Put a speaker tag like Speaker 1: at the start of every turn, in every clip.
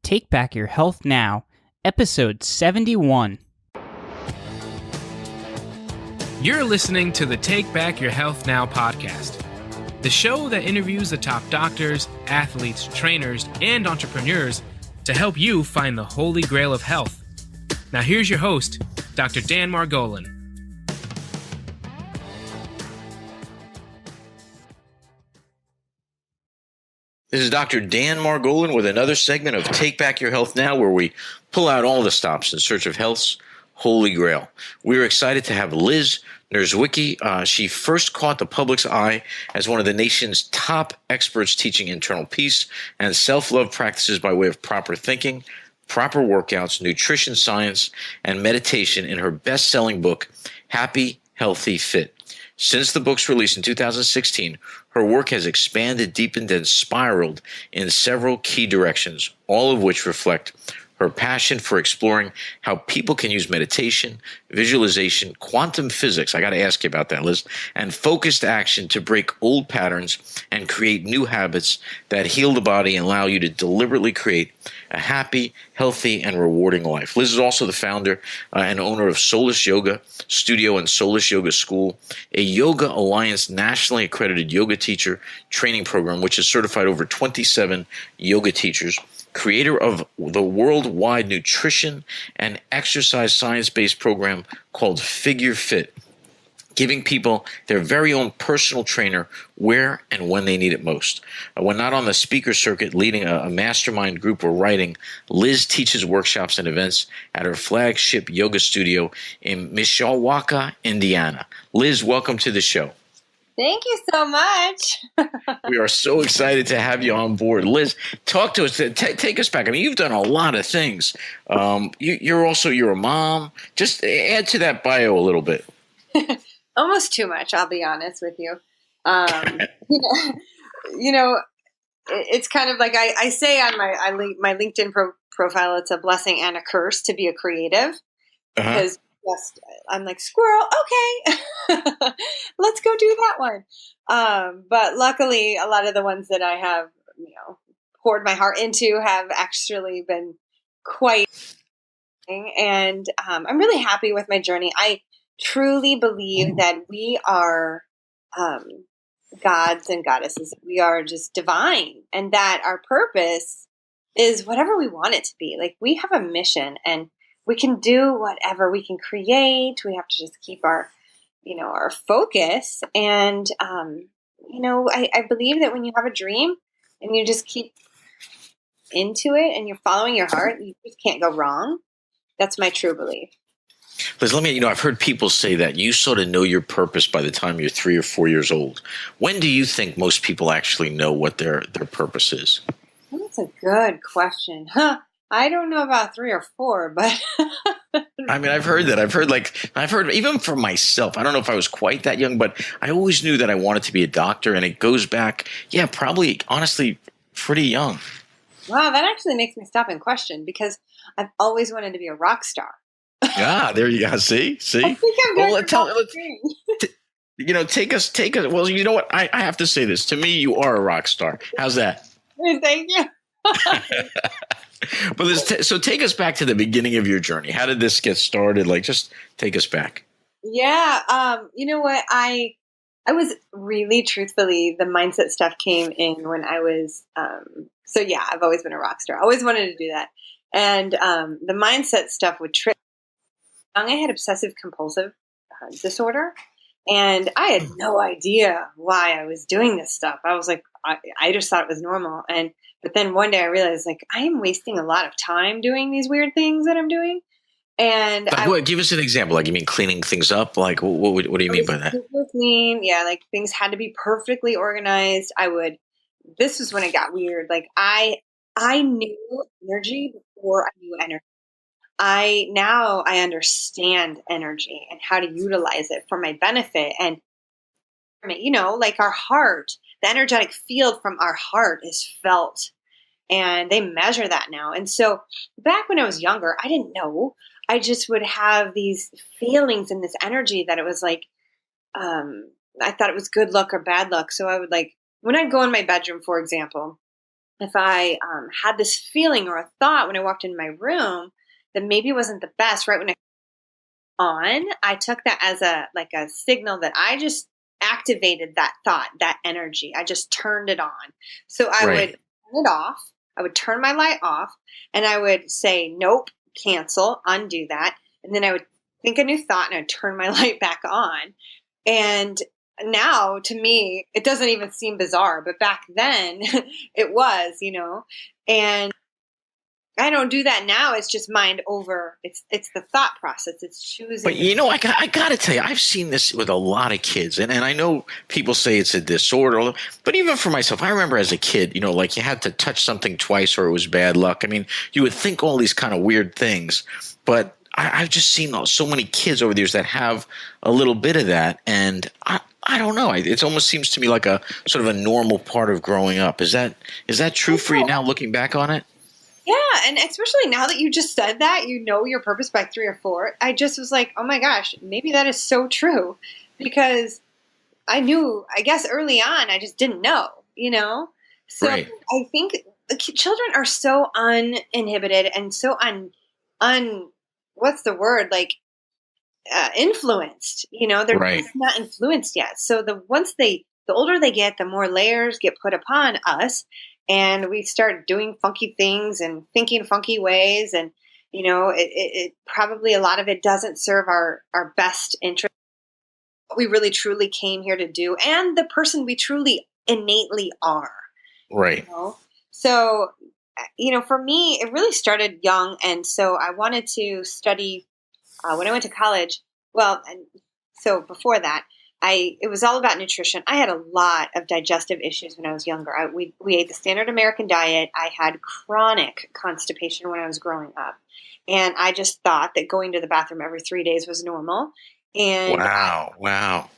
Speaker 1: Take Back Your Health Now, episode 71.
Speaker 2: You're listening to the Take Back Your Health Now podcast, the show that interviews the top doctors, athletes, trainers, and entrepreneurs to help you find the holy grail of health. Now here's your host, Dr. Dan Margolin.
Speaker 3: This is Dr. Dan Margolin with another segment of Take Back Your Health Now, where we pull out all the stops in search of health's holy grail. We're excited to have Liz Nierzwicki. She first caught the public's eye as one of the nation's top experts teaching internal peace and self-love practices by way of proper thinking, proper workouts, nutrition science, and meditation in her best-selling book, Happy, Healthy, Fit. Since the book's release in 2016, her work has expanded, deepened, and spiraled in several key directions, all of which reflect her passion for exploring how people can use meditation, visualization, quantum physics — I got to ask you about that, Liz — and focused action to break old patterns and create new habits that heal the body and allow you to deliberately create a happy, healthy, and rewarding life. Liz is also the founder and owner of Solace Yoga Studio and Solace Yoga School, a Yoga Alliance nationally accredited yoga teacher training program, which has certified over 27 yoga teachers, creator of the worldwide nutrition and exercise science-based program called FigureFit, giving people their very own personal trainer where and when they need it most. When not on the speaker circuit leading a mastermind group or writing, Liz teaches workshops and events at her flagship yoga studio in Mishawaka, Indiana. Liz, welcome to the show.
Speaker 4: Thank you so much.
Speaker 3: We are so excited to have you on board. Liz, talk to us. Take us back. I mean, you've done a lot of things. You're a mom. Just add to that bio a little bit.
Speaker 4: Almost too much, I'll be honest with you. It's kind of like I say on my LinkedIn profile, it's a blessing and a curse to be a creative. Because I'm like, squirrel, okay, let's go do that one. But luckily, a lot of the ones that I have, poured my heart into have actually been quite, and I'm really happy with my journey. I truly believe that we are gods and goddesses. We are just divine, and that our purpose is whatever we want it to be. Like, we have a mission, and we can do whatever we can create. We have to just keep our focus. And, I believe that when you have a dream and you just keep into it and you're following your heart, you just can't go wrong. That's my true belief.
Speaker 3: Liz, I've heard people say that you sort of know your purpose by the time you're 3 or 4 years old. When do you think most people actually know what their purpose is?
Speaker 4: Well, that's a good question. I don't know about 3 or 4, but
Speaker 3: I mean, I've heard that. I've heard even for myself. I don't know if I was quite that young, but I always knew that I wanted to be a doctor, and it goes back, probably honestly pretty young.
Speaker 4: Wow, that actually makes me stop and question, because I've always wanted to be a rock star.
Speaker 3: There you go. See?
Speaker 4: I think I'm
Speaker 3: take us. Well, you know what? I have to say this. To me, you are a rock star. How's that?
Speaker 4: Thank you.
Speaker 3: But so take us back to the beginning of your journey. How did this get started? Just take us back.
Speaker 4: Yeah. You know what? I was really, truthfully, the mindset stuff came in when I was, I've always been a rock star. I always wanted to do that. And the mindset stuff would trip. I had obsessive compulsive disorder, and I had no idea why I was doing this stuff. I was like, I just thought it was normal. But then one day I realized, I am wasting a lot of time doing these weird things that I'm doing. And
Speaker 3: give us an example. You mean cleaning things up? What do you mean by that?
Speaker 4: Clean. Yeah. Things had to be perfectly organized. This was when it got weird. I knew energy before I knew energy. I understand energy and how to utilize it for my benefit. And, our heart, the energetic field from our heart is felt, and they measure that now. And so back when I was younger, I didn't know. I just would have these feelings and this energy that it was I thought it was good luck or bad luck. So I would when I'd go in my bedroom, for example, if I had this feeling or a thought when I walked into my room that maybe wasn't the best, right when I took that as a signal that I just activated that thought, that energy. I just turned it on. So I would
Speaker 3: Right.
Speaker 4: turn it off. I would turn my light off, and I would say, nope, cancel, undo that. And then I would think a new thought, and I'd turn my light back on. And now, to me, it doesn't even seem bizarre, but back then it was, and I don't do that now. It's just mind over. It's the thought process. It's choosing.
Speaker 3: But I got to tell you, I've seen this with a lot of kids, and I know people say it's a disorder, but even for myself, I remember as a kid, like you had to touch something twice or it was bad luck. I mean, you would think all these kind of weird things, but I've just seen so many kids over the years that have a little bit of that, and I don't know. It almost seems to me like a sort of a normal part of growing up. Is that true for you now, looking back on it?
Speaker 4: Yeah, and especially now that you just said that, your purpose by 3 or 4, I just was like, oh my gosh, maybe that is so true, because I guess early on, I just didn't know, So
Speaker 3: Right.
Speaker 4: I think the children are so uninhibited and so what's the word? Like, influenced, they're
Speaker 3: Right.
Speaker 4: just not influenced yet. So the older they get, the more layers get put upon us, and we start doing funky things and thinking funky ways. And, it probably, a lot of it doesn't serve our best interest, what we really truly came here to do, and the person we truly innately are.
Speaker 3: Right.
Speaker 4: So, for me, it really started young. And so I wanted to study when I went to college. Well, and so before that, it was all about nutrition. I had a lot of digestive issues when I was younger. We ate the standard American diet. I had chronic constipation when I was growing up. And I just thought that going to the bathroom every 3 days was normal. And
Speaker 3: Wow.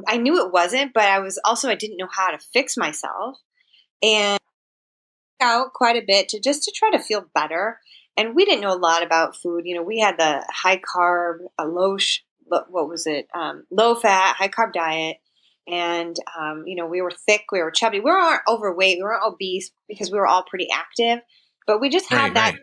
Speaker 4: I knew it wasn't, but I didn't know how to fix myself. And out quite a bit to try to feel better. And we didn't know a lot about food. We had the high carb, low fat, high carb diet. And, we were thick, we were chubby. We weren't overweight, we weren't obese, because we were all pretty active. But we just had that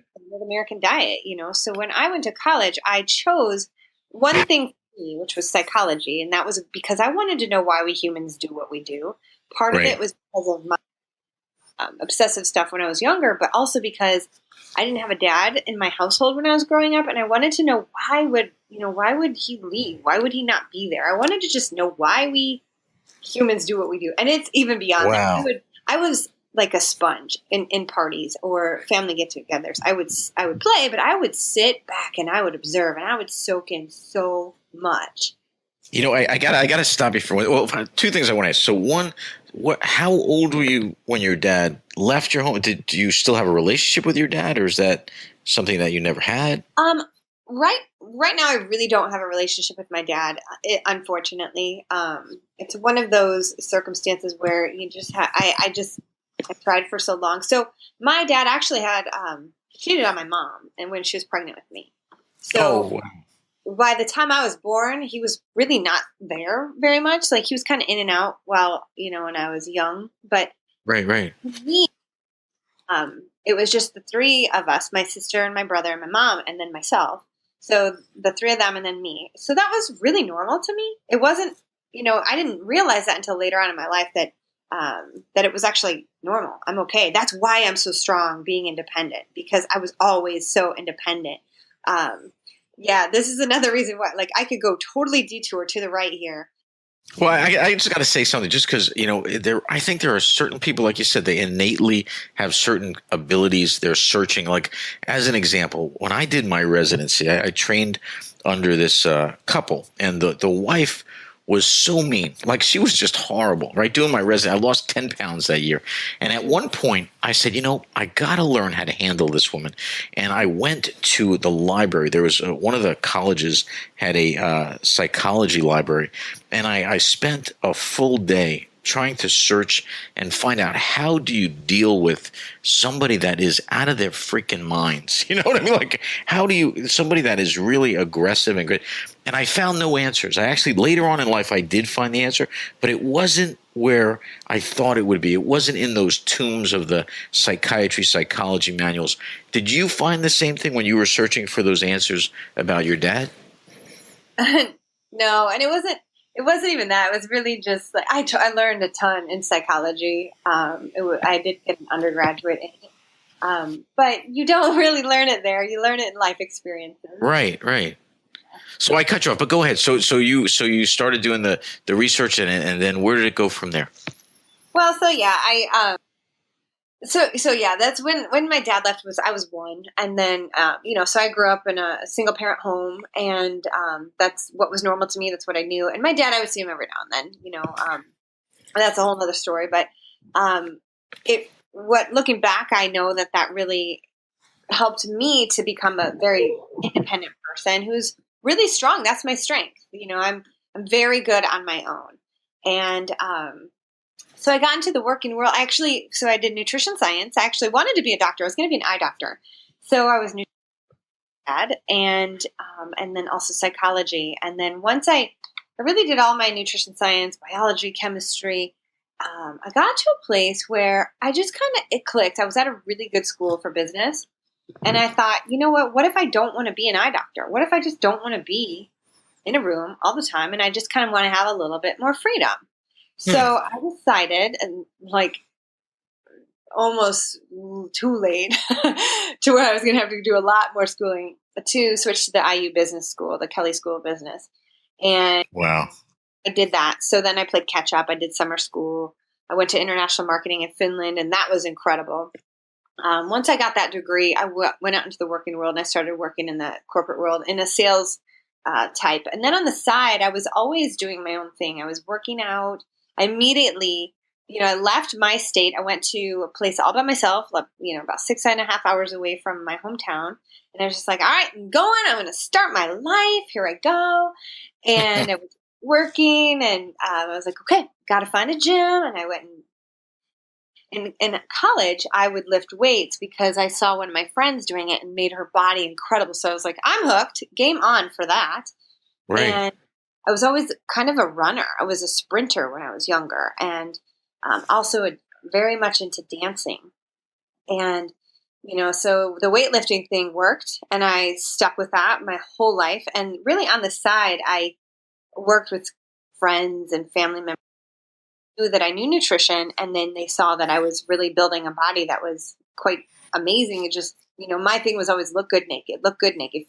Speaker 4: American diet, So when I went to college, I chose one thing for me, which was psychology. And that was because I wanted to know why we humans do what we do. Part of it was because of my obsessive stuff when I was younger, but also because I didn't have a dad in my household when I was growing up, and I wanted to know why would he leave? Why would he not be there? I wanted to just know why we humans do what we do, and it's even beyond that. I was like a sponge in parties or family get-togethers. I would play, but I would sit back and I would observe, and I would soak in so much.
Speaker 3: I gotta stop you for two things I want to ask. So one, how old were you when your dad left your home? Do you still have a relationship with your dad, or is that something that you never had?
Speaker 4: Right now, I really don't have a relationship with my dad. Unfortunately, it's one of those circumstances where you just I tried for so long. So my dad actually had cheated on my mom, and when she was pregnant with me. So by the time I was born, he was really not there very much. Like, he was kind of in and out while, when I was young. But
Speaker 3: Right.
Speaker 4: me, it was just the 3 of us, my sister and my brother and my mom, and then myself. So the 3 of them and then me. So that was really normal to me. It wasn't, I didn't realize that until later on in my life that it was actually normal. I'm okay. That's why I'm so strong being independent, because I was always so independent. Yeah, this is another reason why, like, I could go totally detour to the right here.
Speaker 3: Well, I just got to say something, just because, I think there are certain people, like you said, they innately have certain abilities. They're searching. Like, as an example, when I did my residency, I trained under this couple, and the wife was so mean. Like, she was just horrible, right? Doing my residency, I lost 10 pounds that year. And at one point, I said, I got to learn how to handle this woman. And I went to the library. There was one of the colleges had a psychology library. And I spent a full day trying to search and find out how do you deal with somebody that is out of their freaking minds. You know what I mean? Like, how do you, somebody that is really aggressive and great. And I found no answers. I actually, later on in life, I did find the answer, but it wasn't where I thought it would be. It wasn't in those tombs of the psychiatry, psychology manuals. Did you find the same thing when you were searching for those answers about your dad?
Speaker 4: No, and it wasn't even that. It was really just like I learned a ton in psychology. I did get an undergraduate in it, but you don't really learn it there. You learn it in life experiences.
Speaker 3: Right. So I cut you off, but go ahead. So you started doing the research and then where did it go from there?
Speaker 4: Well, so yeah, So yeah, that's when my dad left. I was one, and then so I grew up in a single parent home, and that's what was normal to me. That's what I knew. And my dad, I would see him every now and then. That's a whole other story. But looking back, I know that really helped me to become a very independent person who's really strong. That's my strength. I'm very good on my own, and so I got into the working world. I did nutrition science. I actually wanted to be a doctor. I was going to be an eye doctor. So I was and then also psychology. And then once I really did all my nutrition science, biology, chemistry, I got to a place where I just it clicked. I was at a really good school for business. And I thought, you know what if I don't want to be an eye doctor? What if I just don't want to be in a room all the time? And I just kind of want to have a little bit more freedom. So I decided, and almost too late to where I was going to have to do a lot more schooling, to switch to the IU Business School, the Kelley School of Business. And
Speaker 3: wow,
Speaker 4: I did that. So then I played catch up. I did summer school. I went to international marketing in Finland, and that was incredible. Once I got that degree, I went out into the working world, and I started working in the corporate world in a sales type. And then on the side, I was always doing my own thing. I was working out. I immediately, I left my state. I went to a place all by myself, about 6.5 hours away from my hometown. And I was just like, all right, I'm going. I'm going to start my life. Here I go. And I was working, and I was like, okay, got to find a gym. And I went in college, I would lift weights because I saw one of my friends doing it and made her body incredible. So I was like, I'm hooked. Game on for that.
Speaker 3: Right.
Speaker 4: And I was always kind of a runner. I was a sprinter when I was younger, and also very much into dancing. And, so the weightlifting thing worked, and I stuck with that my whole life. And really on the side, I worked with friends and family members who knew that I knew nutrition, and then they saw that I was really building a body that was quite amazing. It just, my thing was always look good naked,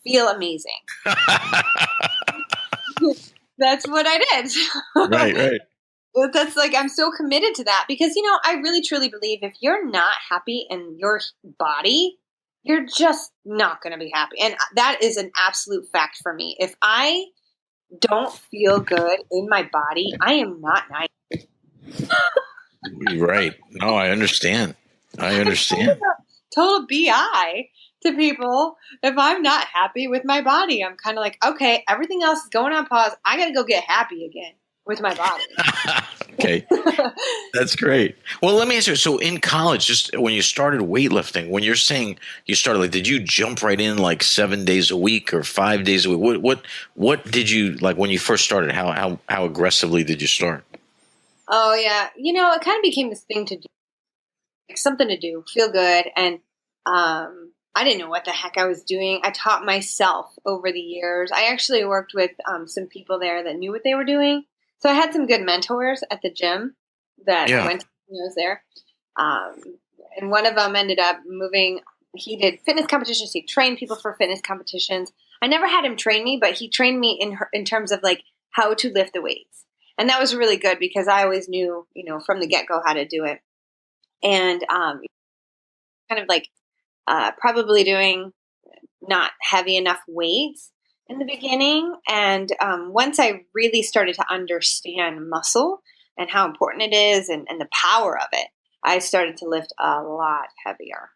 Speaker 4: feel amazing. That's what I did.
Speaker 3: Right.
Speaker 4: That's I'm so committed to that because, I really truly believe if you're not happy in your body, you're just not going to be happy. And that is an absolute fact for me. If I don't feel good in my body, I am not nice.
Speaker 3: Right. No, I understand.
Speaker 4: Total BI to people. If I'm not happy with my body, I'm kind of like, okay, everything else is going on pause. I got to go get happy again with my body.
Speaker 3: Okay. That's great. Well, let me ask you. So in college, just when you started weightlifting, when you're saying you started, did you jump right in 7 days a week or 5 days a week? What did you when you first started? How aggressively did you start?
Speaker 4: Oh yeah. It kind of became this thing to do, something to do, feel good. And, I didn't know what the heck I was doing. I taught myself over the years. I actually worked with some people there that knew what they were doing. So I had some good mentors at the gym that I went to when I was there. And one of them ended up moving. He did fitness competitions. He trained people for fitness competitions. I never had him train me, but he trained me in terms of how to lift the weights. And that was really good because I always knew, from the get-go how to do it. And kind of probably doing not heavy enough weights in the beginning. And once I really started to understand muscle and how important it is and the power of it, I started to lift a lot heavier.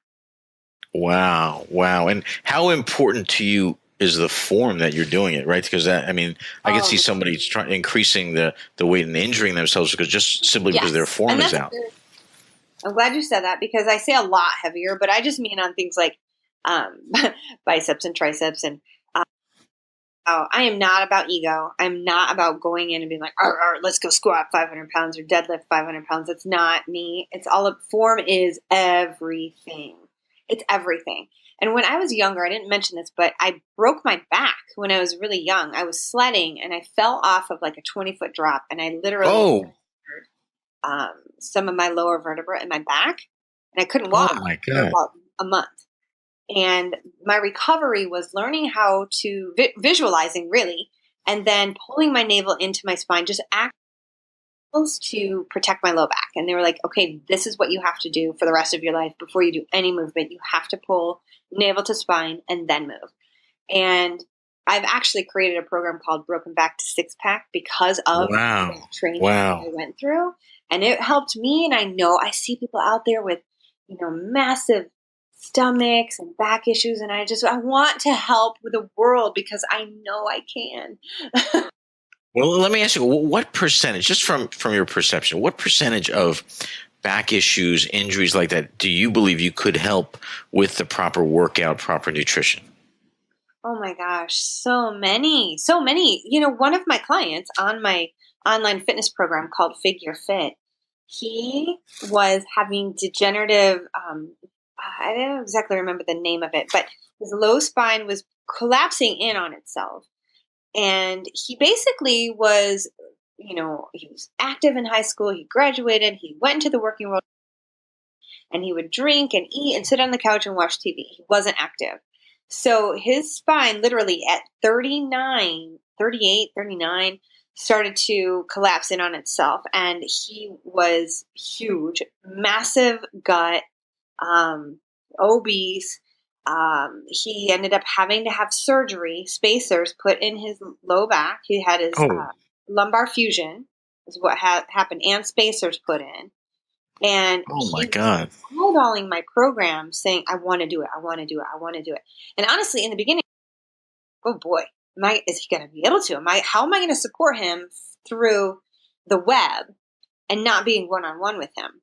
Speaker 3: Wow. And how important to you is the form that you're doing it, right? Because I could see somebody increasing the weight and injuring themselves because their form is out.
Speaker 4: I'm glad you said that, because I say a lot heavier, but I just mean on things like biceps and triceps. And I am not about ego. I'm not about going in and being like, let's go squat 500 pounds or deadlift 500 pounds. That's not me. Form is everything. It's everything. And when I was younger, I didn't mention this, but I broke my back when I was really young. I was sledding and I fell off of like a 20-foot drop, and I literally some of my lower vertebra in my back, and I couldn't walk for about a month. And my recovery was learning how to visualizing, really, and then pulling my navel into my spine, just to protect my low back. And they were like, okay, this is what you have to do for the rest of your life. Before you do any movement, you have to pull navel to spine and then move. And I've actually created a program called Broken Back to Six Pack because of the training that I went through. And it helped me. And I know I see people out there with, massive stomachs and back issues. And I want to help with the world because I know I can.
Speaker 3: Well, let me ask you, what percentage, just from your perception, what percentage of back issues, injuries like that, do you believe you could help with the proper workout, proper nutrition?
Speaker 4: Oh my gosh, so many. One of my clients on my online fitness program called FigureFit, he was having degenerative, I don't exactly remember the name of it, but his low spine was collapsing in on itself. And he basically was, he was active in high school. He graduated. He went into the working world, and he would drink and eat and sit on the couch and watch TV. He wasn't active. So his spine literally at 38, 39 started to collapse in on itself. And he was huge, massive gut, obese. He ended up having to have surgery, spacers put in his low back. He had his lumbar fusion is what happened, and spacers put in. And
Speaker 3: oh my God,
Speaker 4: eyeballing my program saying, I want to do it. I want to do it. I want to do it. And honestly, in the beginning, oh boy, is he going to be able to? How am I going to support him through the web and not being one-on-one with him?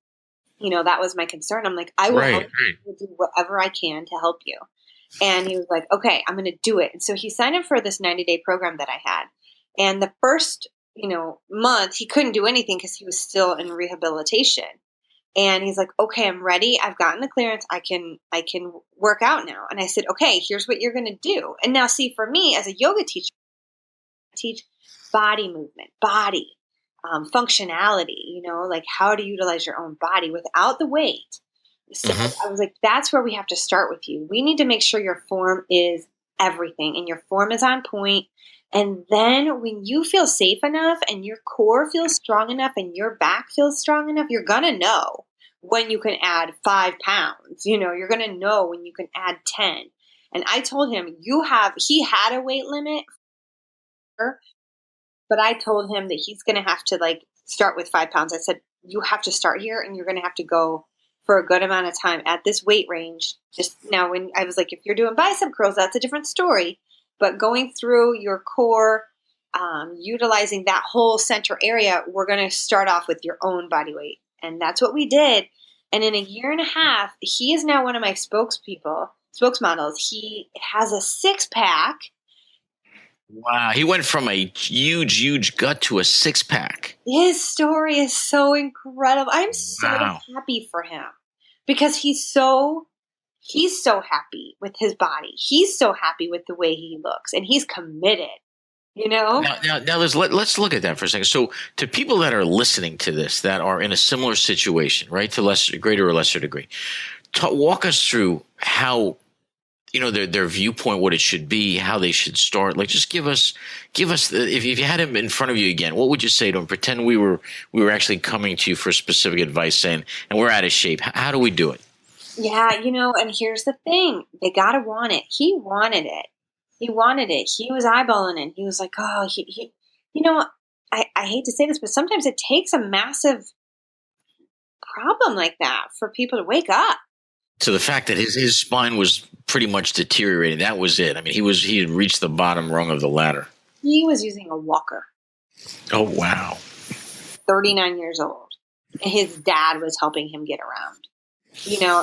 Speaker 4: That was my concern. I'm like, I will help you do whatever I can to help you. And he was like, okay, I'm going to do it. And so he signed up for this 90-day program that I had. And the first, month, he couldn't do anything because he was still in rehabilitation. And he's like, okay, I'm ready. I've gotten the clearance. I can work out now. And I said, okay, here's what you're going to do. And now see, for me as a yoga teacher, I teach body movement, functionality, like how to utilize your own body without the weight. So I was like, that's where we have to start with you. We need to make sure your form is everything and your form is on point. And then when you feel safe enough and your core feels strong enough and your back feels strong enough, you're going to know when you can add 5 pounds. You're going to know when you can add 10. And I told him, he had a weight limit, but I told him that he's going to have to start with 5 pounds. I said, you have to start here and you're going to have to go for a good amount of time at this weight range. Just now, when I was like, if you're doing bicep curls, that's a different story. But going through your core, utilizing that whole center area, we're going to start off with your own body weight. And that's what we did. And in a year and a half, he is now one of my spokesmodels. He has a 6-pack.
Speaker 3: Wow. He went from a huge gut to a 6-pack.
Speaker 4: His story is so incredible. I'm so happy for him because he's so happy with his body. He's so happy with the way he looks, and he's committed, Now
Speaker 3: let's look at that for a second. So to people that are listening to this, that are in a similar situation, right, to greater or lesser degree, walk us through how, their viewpoint, what it should be, how they should start. Just give us if you had him in front of you again, what would you say to him? Pretend we were actually coming to you for specific advice, saying, and we're out of shape. How do we do it?
Speaker 4: Yeah, and here's the thing. They got to want it. He wanted it. He was eyeballing it. He was like, oh, I hate to say this, but sometimes it takes a massive problem like that for people to wake up.
Speaker 3: To the fact that his spine was pretty much deteriorating. That was it. I mean, he had reached the bottom rung of the ladder.
Speaker 4: He was using a walker.
Speaker 3: Oh, wow.
Speaker 4: 39 years old. And his dad was helping him get around.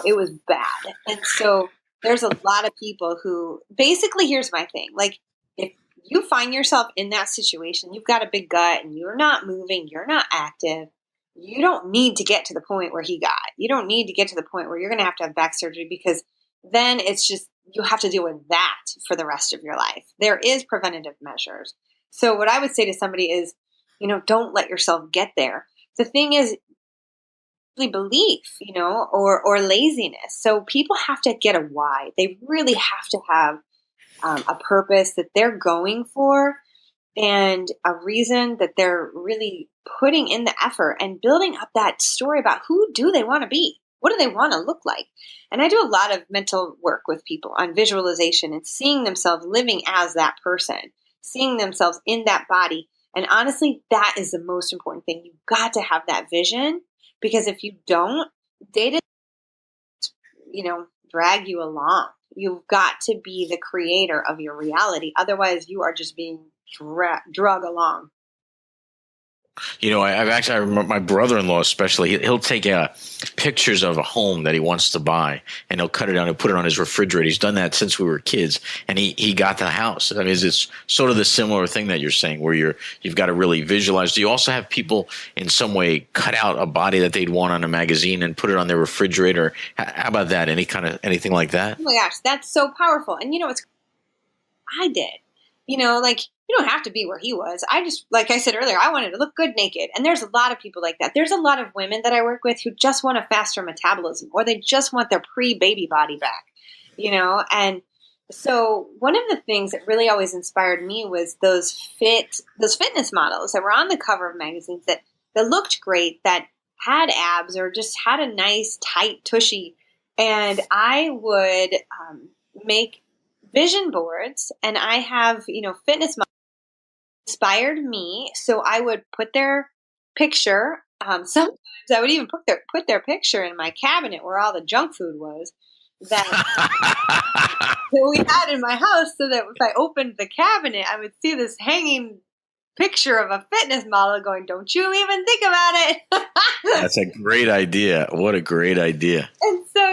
Speaker 4: It was bad. And so there's a lot of people who basically, here's my thing. Like, if you find yourself in that situation, you've got a big gut and you're not moving, you're not active, you don't need to get to the point where he got. You don't need to get to the point where you're going to have back surgery, because then it's just, you have to deal with that for the rest of your life. There is preventative measures. So what I would say to somebody is, don't let yourself get there. The thing is, belief, or laziness. So people have to get a why. They really have to have a purpose that they're going for, and a reason that they're really putting in the effort and building up that story about who do they want to be? What do they want to look like? And I do a lot of mental work with people on visualization and seeing themselves living as that person, seeing themselves in that body. And honestly, that is the most important thing. You've got to have that vision, because if you don't, data, drag you along. You've got to be the creator of your reality. Otherwise, you are just being drug along.
Speaker 3: I remember my brother-in-law especially, he'll take pictures of a home that he wants to buy, and he'll cut it out and put it on his refrigerator. He's done that since we were kids, and he got the house. I mean, it's sort of the similar thing that you're saying, where you've got to really visualize. Do you also have people in some way cut out a body that they'd want on a magazine and put it on their refrigerator? How about that? Anything like that?
Speaker 4: Oh my gosh, that's so powerful. And I did. You don't have to be where he was. I just, like I said earlier, I wanted to look good naked. And there's a lot of people like that. There's a lot of women that I work with who just want a faster metabolism, or they just want their pre-baby body back, And so one of the things that really always inspired me was those fitness models that were on the cover of magazines that looked great, that had abs or just had a nice tight tushy. And I would make vision boards, and I have, fitness models inspired me. So I would put their picture. Sometimes I would even put their picture in my cabinet where all the junk food was that we had in my house, so that if I opened the cabinet, I would see this hanging picture of a fitness model going, "Don't you even think about it."
Speaker 3: That's a great idea. What a great idea.
Speaker 4: And so,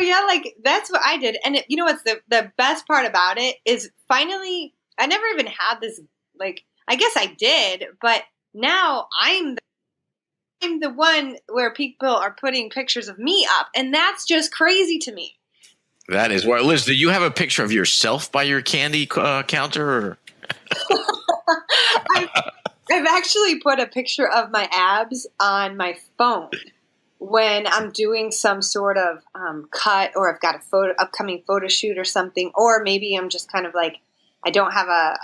Speaker 4: that's what I did. And what's the best part about it is, finally, I never even had this, I guess I did, but now I'm the one where people are putting pictures of me up. And that's just crazy to me.
Speaker 3: That is why. Liz, do you have a picture of yourself by your candy counter? Or?
Speaker 4: I've actually put a picture of my abs on my phone when I'm doing some sort of cut, or I've got a upcoming photo shoot or something, or maybe I'm just kind of like, I don't have a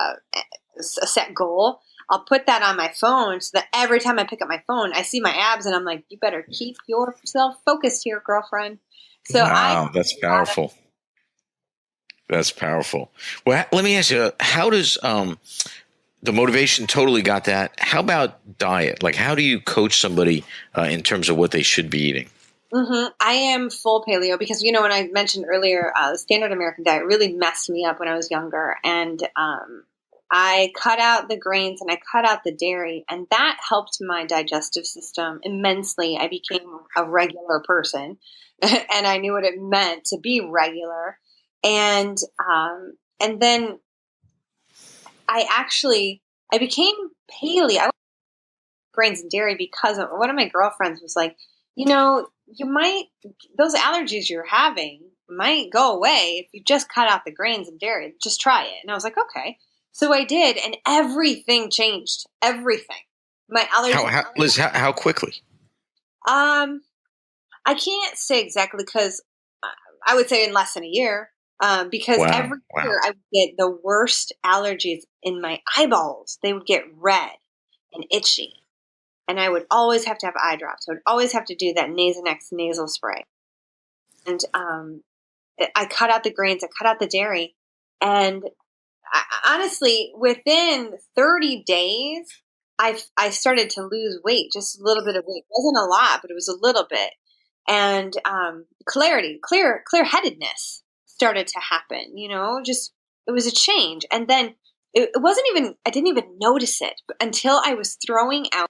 Speaker 4: set goal. I'll put that on my phone so that every time I pick up my phone, I see my abs, and I'm like, you better keep yourself focused here, girlfriend. So
Speaker 3: wow, that's powerful. That's powerful. Well, let me ask you, how does the motivation, totally got that. How about diet? Like, how do you coach somebody in terms of what they should be eating?
Speaker 4: Mm-hmm. I am full paleo because, when I mentioned earlier, the standard American diet really messed me up when I was younger. And I cut out the grains and I cut out the dairy, and that helped my digestive system immensely. I became a regular person and I knew what it meant to be regular. And then I became paleo. I grains and dairy because one of my girlfriends was like, those allergies you're having might go away if you just cut out the grains and dairy. Just try it. And I was like, okay. So I did, and everything changed. Everything. My allergies.
Speaker 3: Liz, how quickly?
Speaker 4: I can't say exactly, because I would say in less than a year. Because every year I would get the worst allergies in my eyeballs. They would get red and itchy. And I would always have to have eye drops. I would always have to do that Nasonex nasal spray. And I cut out the grains. I cut out the dairy. And honestly, within 30 days, I started to lose weight, just a little bit of weight. It wasn't a lot, but it was a little bit. And clarity, clear-headedness started to happen, just, it was a change. And then it wasn't even, I didn't even notice it until I was throwing out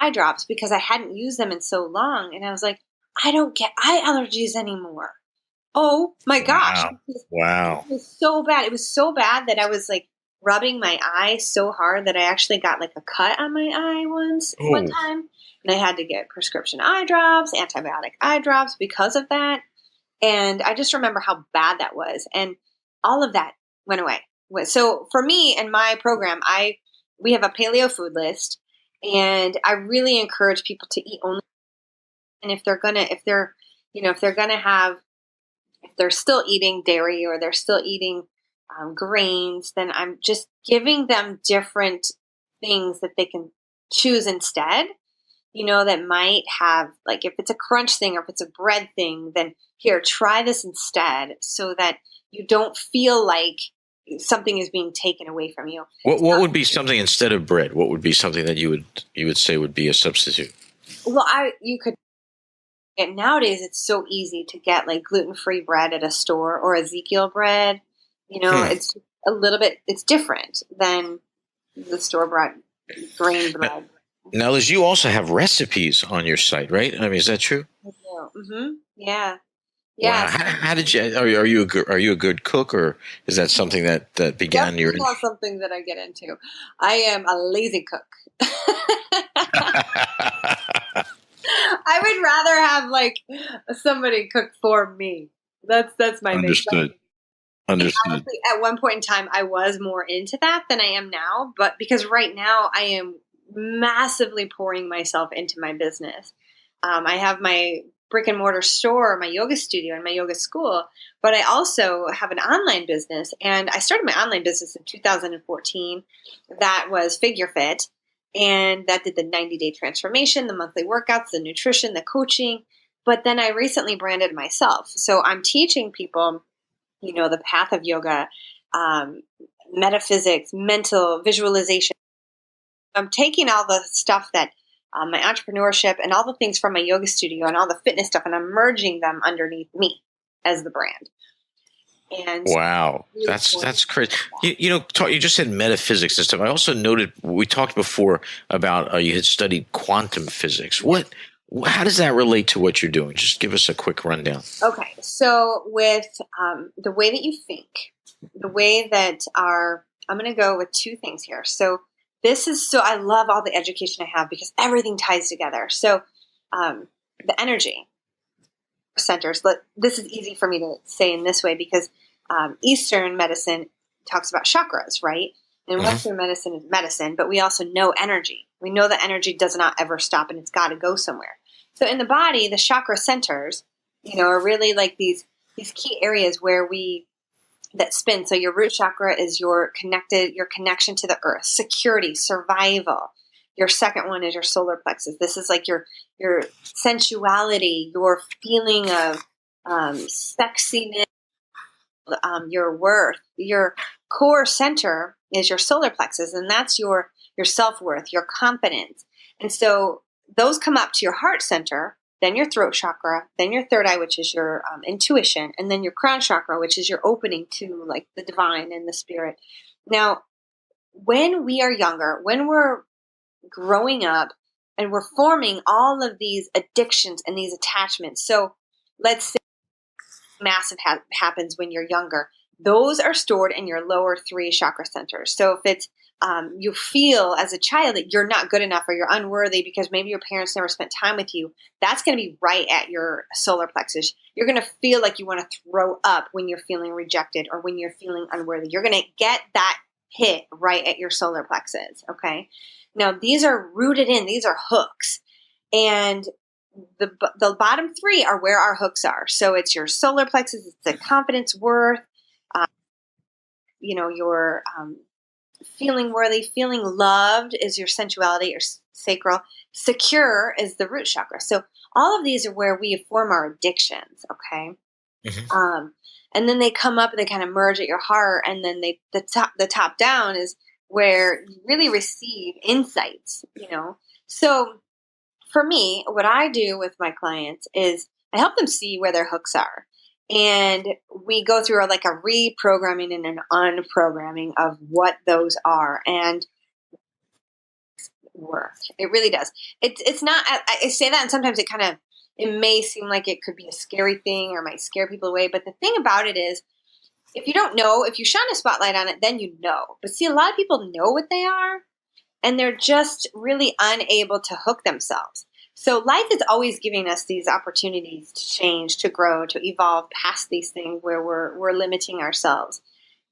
Speaker 4: eye drops because I hadn't used them in so long. And I was like, I don't get eye allergies anymore. Oh my gosh.
Speaker 3: Wow.
Speaker 4: It was so bad. It was so bad that I was like rubbing my eye so hard that I actually got like a cut on my eye one time. And I had to get prescription eye drops, antibiotic eye drops because of that. And I just remember how bad that was. And all of that went away. So for me and my program, we have a paleo food list, and I really encourage people to eat only. And if they're still eating dairy or they're still eating grains, then I'm just giving them different things that they can choose instead, that might have, like, if it's a crunch thing or if it's a bread thing, then here, try this instead so that you don't feel like something is being taken away from you.
Speaker 3: What would be something instead of bread? What would be something that you would say would be a substitute?
Speaker 4: Well, you could. And nowadays, it's so easy to get like gluten-free bread at a store or Ezekiel bread. It's a little bit, it's different than the store-bought grain bread.
Speaker 3: Now, Liz, you also have recipes on your site, right? I mean, is that true?
Speaker 4: I do. Mm-hmm. Yeah.
Speaker 3: Wow. How did you? Are you a good cook, or is that something that began your?
Speaker 4: That's not something that I get into. I am a lazy cook. I would rather have like somebody cook for me. That's my
Speaker 3: Understood. Understood.
Speaker 4: Honestly, at one point in time, I was more into that than I am now. But because right now I am massively pouring myself into my business. I have my brick and mortar store, my yoga studio, and my yoga school. But I also have an online business, and I started my online business in 2014. That was FigureFit. And that did the 90-day transformation, the monthly workouts, the nutrition, the coaching. But then I recently branded myself. So I'm teaching people, the path of yoga, metaphysics, mental visualization. I'm taking all the stuff that my entrepreneurship and all the things from my yoga studio and all the fitness stuff, and I'm merging them underneath me as the brand. And
Speaker 3: wow, that's crazy. You just said metaphysics and stuff. I also noted we talked before about you had studied quantum physics. How does that relate to what you're doing? Just give us a quick rundown.
Speaker 4: Okay, so with the way that you think, the way that I'm going to go with two things here. So I love all the education I have because everything ties together. So the energy centers. This is easy for me to say in this way because Eastern medicine talks about chakras, right? And Western medicine is medicine, but we also know energy. We know that energy does not ever stop and it's got to go somewhere. So in the body, the chakra centers, are really like these key areas that spin. So your root chakra is your connection to the earth, security, survival. Your second one is your solar plexus. This is like your sensuality, your feeling of sexiness, your worth. Your core center is your solar plexus, and that's your self-worth, your confidence. And so those come up to your heart center, then your throat chakra, then your third eye, which is your intuition, and then your crown chakra, which is your opening to like the divine and the spirit. Now, when we are younger, when we're growing up and we're forming all of these addictions and these attachments. So let's say massive happens when you're younger. Those are stored in your lower three chakra centers. So if it's you feel as a child that you're not good enough or you're unworthy because maybe your parents never spent time with you, that's going to be right at your solar plexus. You're going to feel like you want to throw up when you're feeling rejected or when you're feeling unworthy. You're going to get that hit right at your solar plexus, okay? Now, these are rooted in, these are hooks. And the bottom three are where our hooks are. So it's your solar plexus, it's the confidence, worth, your feeling worthy, feeling loved is your sensuality or sacral. Secure is the root chakra. So all of these are where we form our addictions, okay? Mm-hmm. And then they come up and they kind of merge at your heart, and then the top down is where you really receive insights, So for me, what I do with my clients is I help them see where their hooks are. And we go through like a reprogramming and an unprogramming of what those are. And work. It really does. It's not, I say that and sometimes it may seem like it could be a scary thing or might scare people away. But the thing about it is, if you don't know, if you shine a spotlight on it, then you know. But see, a lot of people know what they are and they're just really unable to hook themselves. So life is always giving us these opportunities to change, to grow, to evolve past these things where we're limiting ourselves.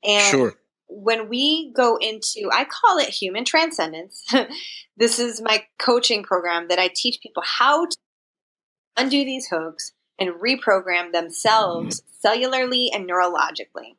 Speaker 4: And
Speaker 3: Sure.
Speaker 4: when we go into, I call it human transcendence. This is my coaching program that I teach people how to undo these hooks and reprogram themselves cellularly and neurologically.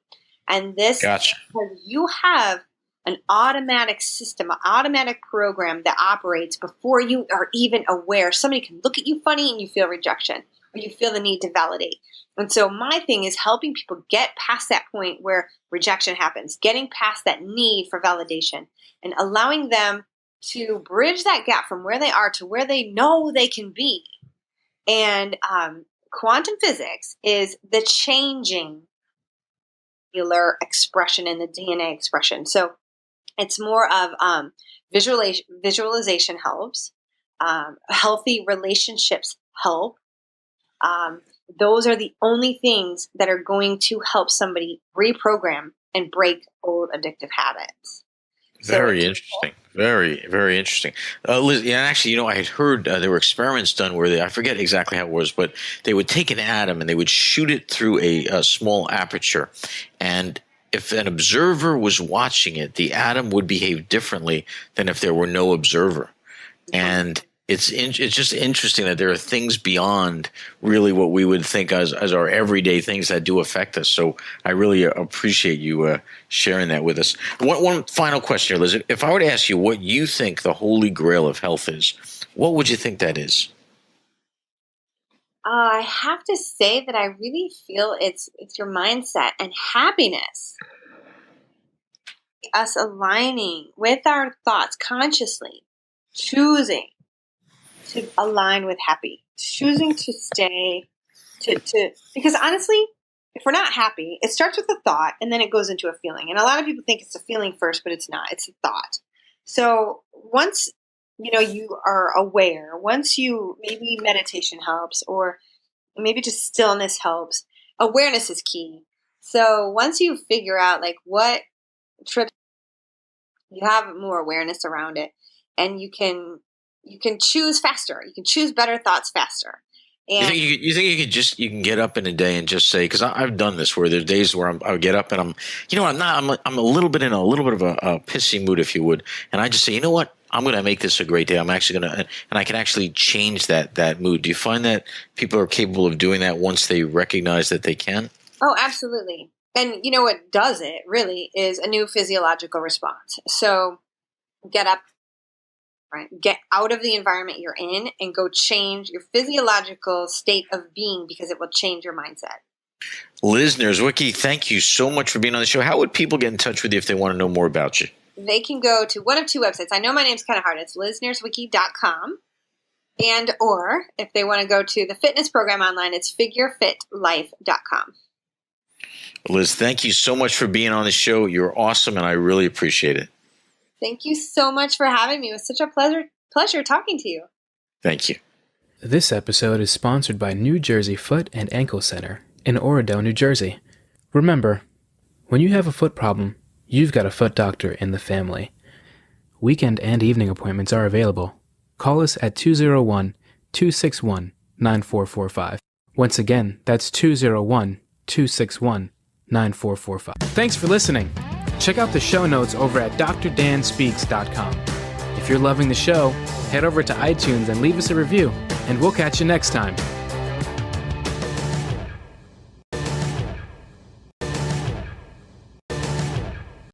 Speaker 4: And this,
Speaker 3: Gotcha.
Speaker 4: because you have an automatic system, an automatic program that operates before you are even aware. Somebody can look at you funny and you feel rejection, or you feel the need to validate. And so my thing is helping people get past that point where rejection happens, getting past that need for validation and allowing them to bridge that gap from where they are to where they know they can be. And quantum physics is the changing cellular expression in the DNA expression. So it's more of visualization helps, healthy relationships help. Those are the only things that are going to help somebody reprogram and break old addictive habits.
Speaker 3: Very interesting. Very, very interesting. Liz, yeah, actually, I had heard there were experiments done where I forget exactly how it was, but they would take an atom and they would shoot it through a small aperture. And if an observer was watching it, the atom would behave differently than if there were no observer. And it's just interesting that there are things beyond really what we would think as our everyday things that do affect us. So I really appreciate you sharing that with us. One final question here, Liz. If I were to ask you what you think the holy grail of health is, what would you think that is?
Speaker 4: I have to say that I really feel it's your mindset and happiness. Us aligning with our thoughts consciously, choosing to align with happy, choosing to stay because honestly, if we're not happy, it starts with a thought and then it goes into a feeling. And a lot of people think it's a feeling first, but it's not. It's a thought. So once you are aware, once you, maybe meditation helps, or maybe just stillness helps. Awareness is key. So once you figure out like what trips, you have more awareness around it, and you can choose faster. You can choose better thoughts faster. And
Speaker 3: You think you can get up in a day and just say, because I've done this where there's days where I get up and I'm a little bit in a little bit of a pissy mood, if you would, and I just say, you know what, I'm going to make this a great day. I'm actually going to, and I can actually change that mood. Do you find that people are capable of doing that once they recognize that they can?
Speaker 4: Oh, absolutely. And what does it really is a new physiological response. So get up. Right. Get out of the environment you're in and go change your physiological state of being, because it will change your mindset.
Speaker 3: Liz Nierzwicki, thank you so much for being on the show. How would people get in touch with you if they want to know more about you?
Speaker 4: They can go to one of two websites. I know my name's kind of hard. It's liznierzwicki.com. And or if they want to go to the fitness program online, it's FigureFitLife.com.
Speaker 3: Liz, thank you so much for being on the show. You're awesome, and I really appreciate it.
Speaker 4: Thank you so much for having me. It was such a pleasure talking to you.
Speaker 3: Thank you.
Speaker 2: This episode is sponsored by New Jersey Foot and Ankle Center in Oradell, New Jersey. Remember, when you have a foot problem, you've got a foot doctor in the family. Weekend and evening appointments are available. Call us at 201-261-9445. Once again, that's 201-261-9445. Thanks for listening. Check out the show notes over at drdanspeaks.com. If you're loving the show, head over to iTunes and leave us a review, and we'll catch you next time.